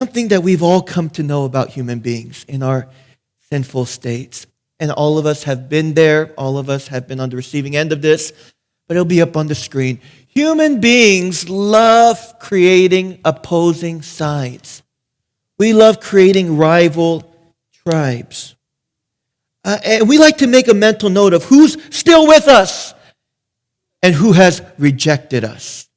something that we've all come to know about human beings in our sinful states. And all of us have been there. All of us have been on the receiving end of this. But it'll be up on the screen. Human beings love creating opposing sides. We love creating rival tribes. And we like to make a mental note of who's still with us and who has rejected us.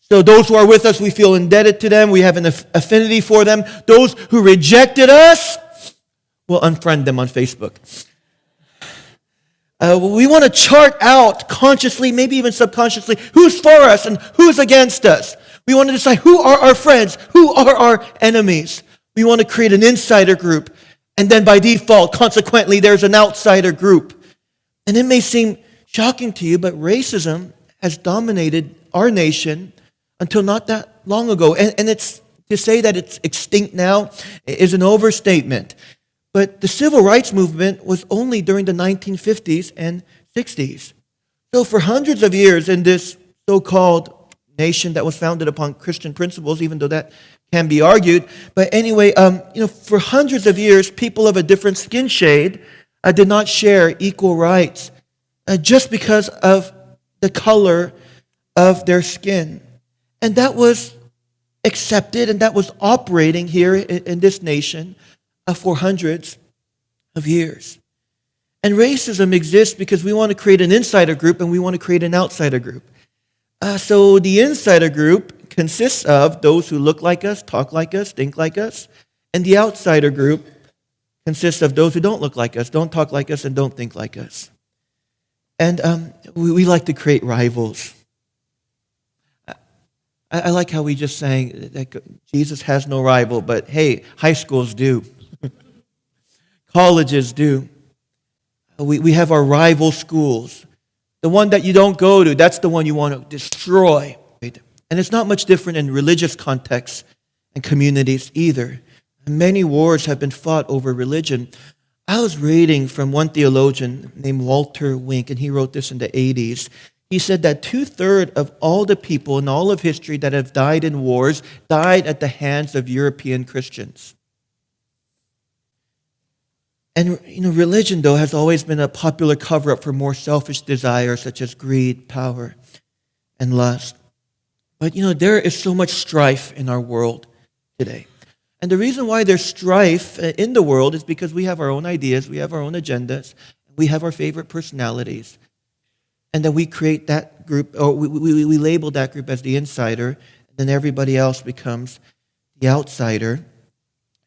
So those who are with us, we feel indebted to them. We have an affinity for them. Those who rejected us, we'll unfriend them on Facebook. We want to chart out consciously, maybe even subconsciously, who's for us and who's against us. We want to decide who are our friends, who are our enemies. We want to create an insider group. And then by default, consequently, there's an outsider group. And it may seem shocking to you, but racism has dominated our nation until not that long ago. And it's to say that it's extinct now is an overstatement. But the civil rights movement was only during the 1950s and 60s. So for hundreds of years in this so-called nation that was founded upon Christian principles, even though that can be argued. But anyway, for hundreds of years, people of a different skin shade did not share equal rights just because of the color of their skin. And that was accepted and that was operating here in this nation for hundreds of years. And racism exists because we want to create an insider group and we want to create an outsider group. So the insider group consists of those who look like us, talk like us, think like us. And the outsider group consists of those who don't look like us, don't talk like us, and don't think like us. And we like to create rivals. I like how we just sang that Jesus has no rival, but hey, high schools do. Colleges do. We have our rival schools. The one that you don't go to, that's the one you want to destroy. And it's not much different in religious contexts and communities either. Many wars have been fought over religion. I was reading from one theologian named Walter Wink, and he wrote this in the 80s. He said that 2/3 of all the people in all of history that have died in wars died at the hands of European Christians. And religion, though, has always been a popular cover-up for more selfish desires such as greed, power, and lust. But there is so much strife in our world today. And the reason why there's strife in the world is because we have our own ideas, we have our own agendas, we have our favorite personalities. And then we create that group, or we label that group as the insider, and then everybody else becomes the outsider,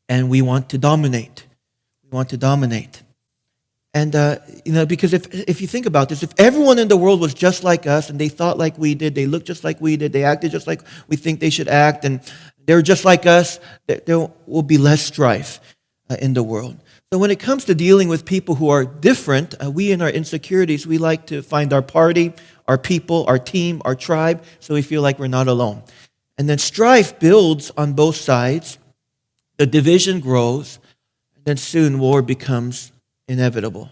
and we want to dominate. We want to dominate. And, because if you think about this, if everyone in the world was just like us, and they thought like we did, they looked just like we did, they acted just like we think they should act, and they're just like us, there will be less strife in the world. So when it comes to dealing with people who are different, we in our insecurities, we like to find our party, our people, our team, our tribe, so we feel like we're not alone. And then strife builds on both sides, the division grows, and then soon war becomes inevitable.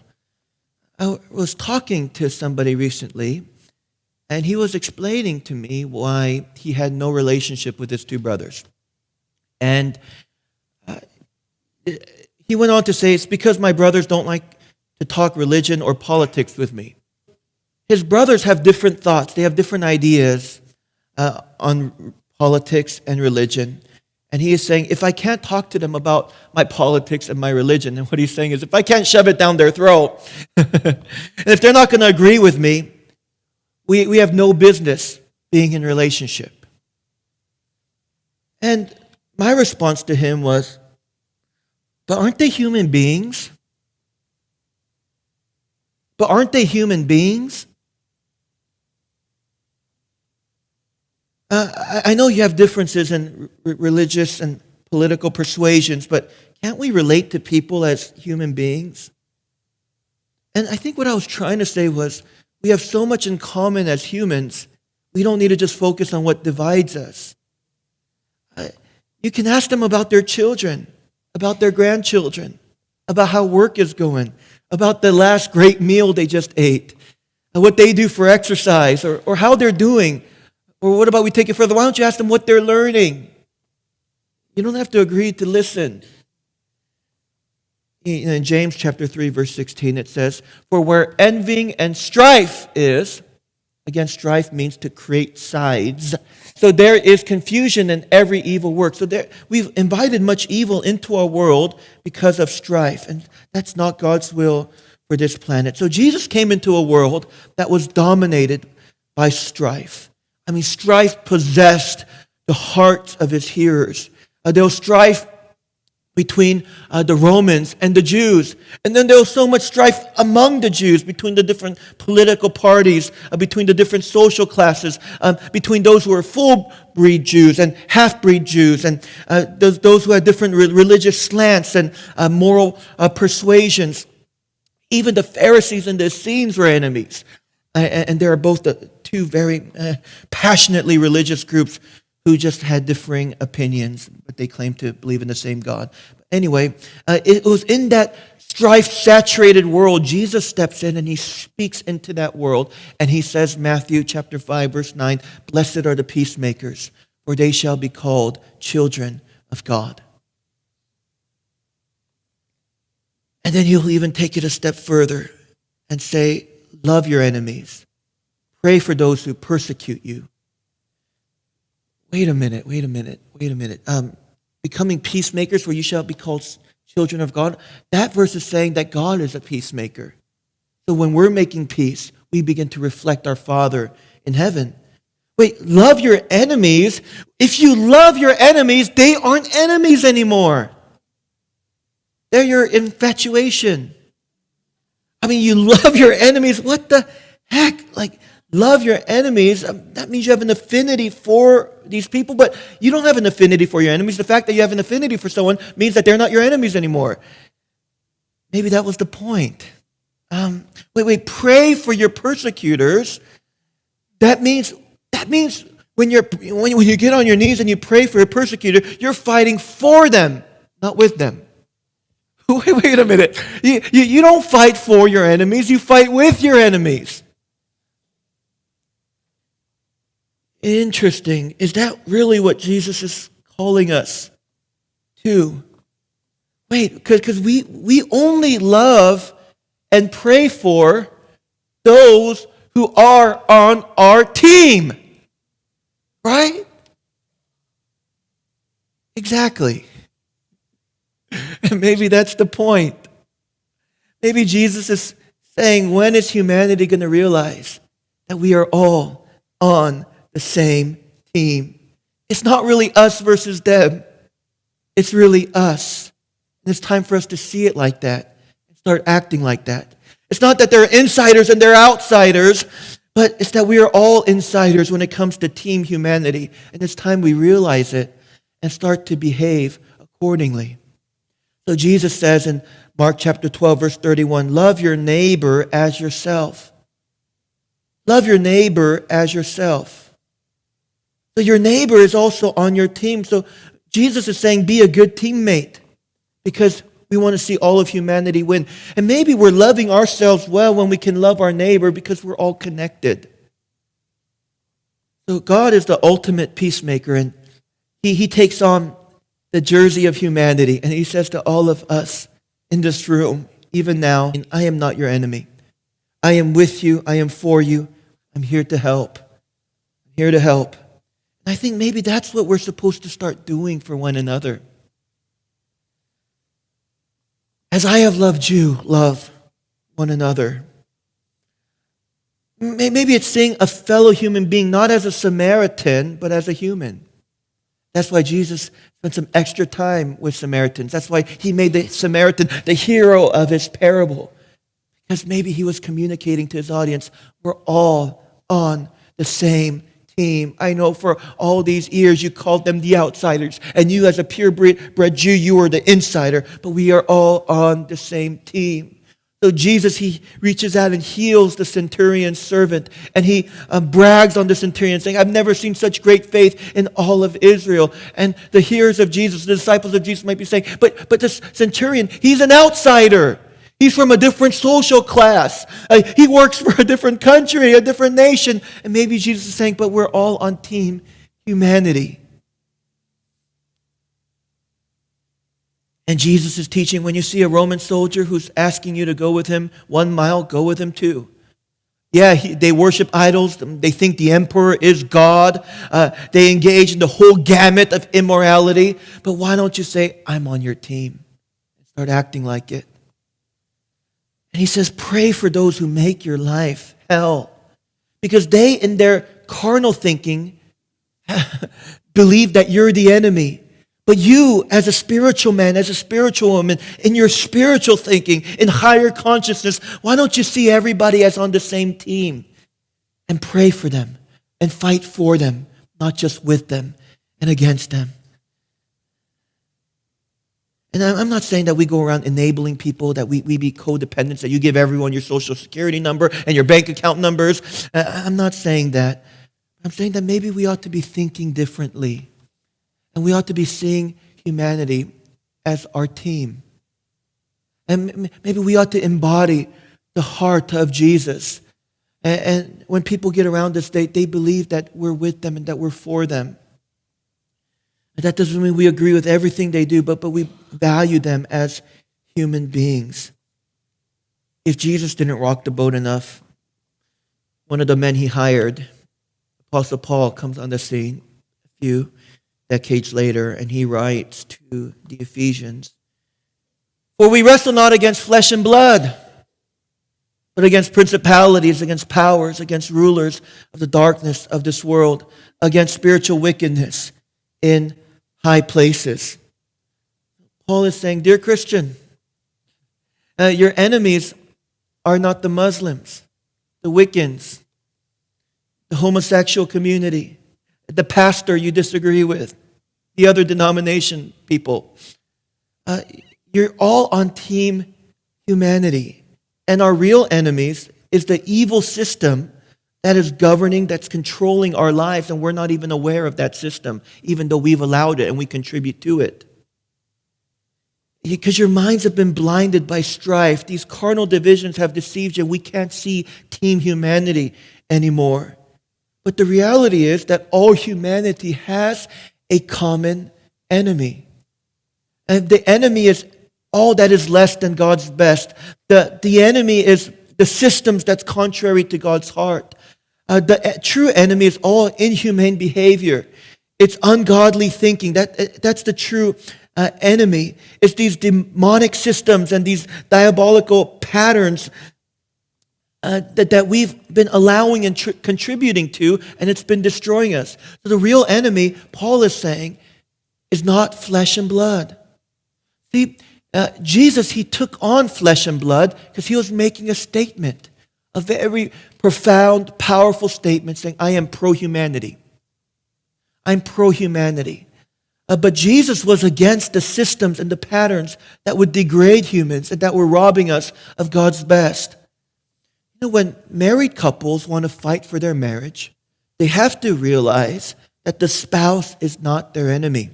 I was talking to somebody recently, and he was explaining to me why he had no relationship with his two brothers. And he went on to say, it's because my brothers don't like to talk religion or politics with me. His brothers have different thoughts. They have different ideas on politics and religion. And he is saying, if I can't talk to them about my politics and my religion, and what he's saying is, if I can't shove it down their throat, and if they're not going to agree with me, we have no business being in relationship. And my response to him was, but aren't they human beings? But aren't they human beings? I know you have differences in religious and political persuasions, but can't we relate to people as human beings? And I think what I was trying to say was, we have so much in common as humans, we don't need to just focus on what divides us. You can ask them about their children, about their grandchildren, about how work is going, about the last great meal they just ate, and what they do for exercise, or how they're doing. Or what about we take it further? Why don't you ask them what they're learning? You don't have to agree to listen. In James chapter 3, verse 16, it says, "For where envying and strife is," again, strife means to create sides, "so there is confusion in every evil work." So we've invited much evil into our world because of strife, and that's not God's will for this planet. So Jesus came into a world that was dominated by strife. I mean, strife possessed the hearts of his hearers. There was strife between the Romans and the Jews. And then there was so much strife among the Jews, between the different political parties, between the different social classes, between those who were full-breed Jews and half-breed Jews, and those who had different religious slants and moral persuasions. Even the Pharisees and the Essenes were enemies. And there are both the two very passionately religious groups who just had differing opinions, but they claimed to believe in the same God. Anyway, it was in that strife-saturated world, Jesus steps in and he speaks into that world. And he says, Matthew chapter 5, verse 9, "Blessed are the peacemakers, for they shall be called children of God." And then he'll even take it a step further and say, "Love your enemies. Pray for those who persecute you." Wait a minute. Becoming peacemakers, where you shall be called children of God. That verse is saying that God is a peacemaker. So when we're making peace, we begin to reflect our Father in heaven. Wait, love your enemies? If you love your enemies, they aren't enemies anymore. They're your infatuation. I mean, you love your enemies. What the heck? Love your enemies, that means you have an affinity for these people, but you don't have an affinity for your enemies. The fact that you have an affinity for someone means that they're not your enemies anymore. Maybe that was the point. Pray for your persecutors. That means when you get on your knees and you pray for your persecutor, you're fighting for them, not with them. Wait a minute. You don't fight for your enemies, you fight with your enemies. Interesting. Is that really what Jesus is calling us to? Wait, because we only love and pray for those who are on our team. Right? Exactly. And maybe that's the point. Maybe Jesus is saying, when is humanity going to realize that we are all on the same team? It's not really us versus them. It's really us. And it's time for us to see it like that and start acting like that. It's not that there are insiders and there are outsiders, but it's that we are all insiders when it comes to team humanity. And it's time we realize it and start to behave accordingly. So Jesus says in Mark chapter 12, verse 31, "Love your neighbor as yourself." Love your neighbor as yourself. So your neighbor is also on your team. So Jesus is saying, be a good teammate, because we want to see all of humanity win. And maybe we're loving ourselves well when we can love our neighbor because we're all connected. So God is the ultimate peacemaker, and He takes on the jersey of humanity, and He says to all of us in this room, even now, I am not your enemy. I am with you. I am for you. I'm here to help. I'm here to help. I think maybe that's what we're supposed to start doing for one another. As I have loved you, love one another. Maybe it's seeing a fellow human being not as a Samaritan, but as a human. That's why Jesus spent some extra time with Samaritans. That's why He made the Samaritan the hero of His parable. Because maybe He was communicating to His audience, we're all on the same team. I know for all these years you called them the outsiders, and you as a purebred Jew, you were the insider, but we are all on the same team. So Jesus, He reaches out and heals the centurion's servant, and He brags on the centurion, saying, I've never seen such great faith in all of Israel. And the hearers of Jesus, the disciples of Jesus might be saying, but this centurion, he's an outsider. He's from a different social class. He works for a different country, a different nation. And maybe Jesus is saying, but we're all on team humanity. And Jesus is teaching, when you see a Roman soldier who's asking you to go with him 1 mile, go with him too. Yeah, they worship idols. They think the emperor is God. They engage in the whole gamut of immorality. But why don't you say, I'm on your team? Start acting like it. And he says, pray for those who make your life hell. Because they, in their carnal thinking, believe that you're the enemy. But you, as a spiritual man, as a spiritual woman, in your spiritual thinking, in higher consciousness, why don't you see everybody as on the same team and pray for them and fight for them, not just with them and against them? And I'm not saying that we go around enabling people, that we be codependents, that you give everyone your social security number and your bank account numbers. I'm not saying that. I'm saying that maybe we ought to be thinking differently. And we ought to be seeing humanity as our team. And maybe we ought to embody the heart of Jesus. And when people get around us, they believe that we're with them and that we're for them. And that doesn't mean we agree with everything they do, but we value them as human beings. If Jesus didn't rock the boat enough, one of the men he hired, Apostle Paul, comes on the scene a few decades later, and he writes to the Ephesians, "For we wrestle not against flesh and blood, but against principalities, against powers, against rulers of the darkness of this world, against spiritual wickedness in high places." Paul is saying, dear Christian, your enemies are not the Muslims, the Wiccans, the homosexual community, the pastor you disagree with, the other denomination people. You're all on team humanity. And our real enemies is the evil system that is governing, that's controlling our lives, and we're not even aware of that system, even though we've allowed it and we contribute to it. Because your minds have been blinded by strife. These carnal divisions have deceived you. We can't see team humanity anymore. But the reality is that all humanity has a common enemy. And the enemy is all that is less than God's best. The enemy is the systems that's contrary to God's heart. The true enemy is all inhumane behavior. It's ungodly thinking. That's the true enemy. It's these demonic systems and these diabolical patterns that we've been allowing and contributing to, and it's been destroying us. So the real enemy, Paul is saying, is not flesh and blood. See, Jesus, he took on flesh and blood because he was making a statement, a very profound, powerful statement saying, I am pro-humanity. I'm pro-humanity. But Jesus was against the systems and the patterns that would degrade humans and that were robbing us of God's best. You know, when married couples want to fight for their marriage, they have to realize that the spouse is not their enemy.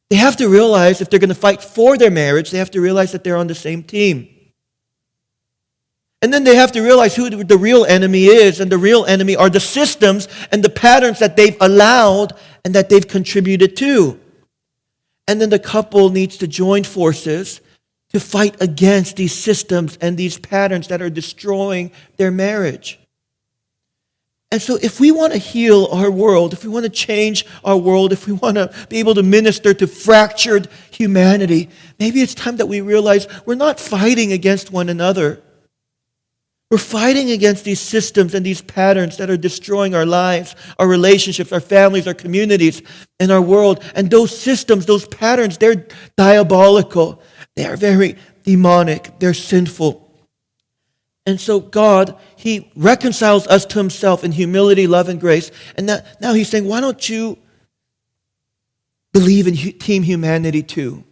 They have to realize if they're going to fight for their marriage, they have to realize that they're on the same team. And then they have to realize who the real enemy is, and the real enemy are the systems and the patterns that they've allowed and that they've contributed to. And then the couple needs to join forces to fight against these systems and these patterns that are destroying their marriage. And so if we want to heal our world, if we want to change our world, if we want to be able to minister to fractured humanity, maybe it's time that we realize we're not fighting against one another. We're fighting against these systems and these patterns that are destroying our lives, our relationships, our families, our communities, and our world. And those systems, those patterns, they're diabolical. They are very demonic. They're sinful. And so God, he reconciles us to himself in humility, love, and grace. And now he's saying, why don't you believe in team humanity too?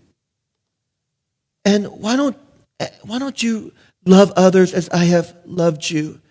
And why don't you love others as I have loved you?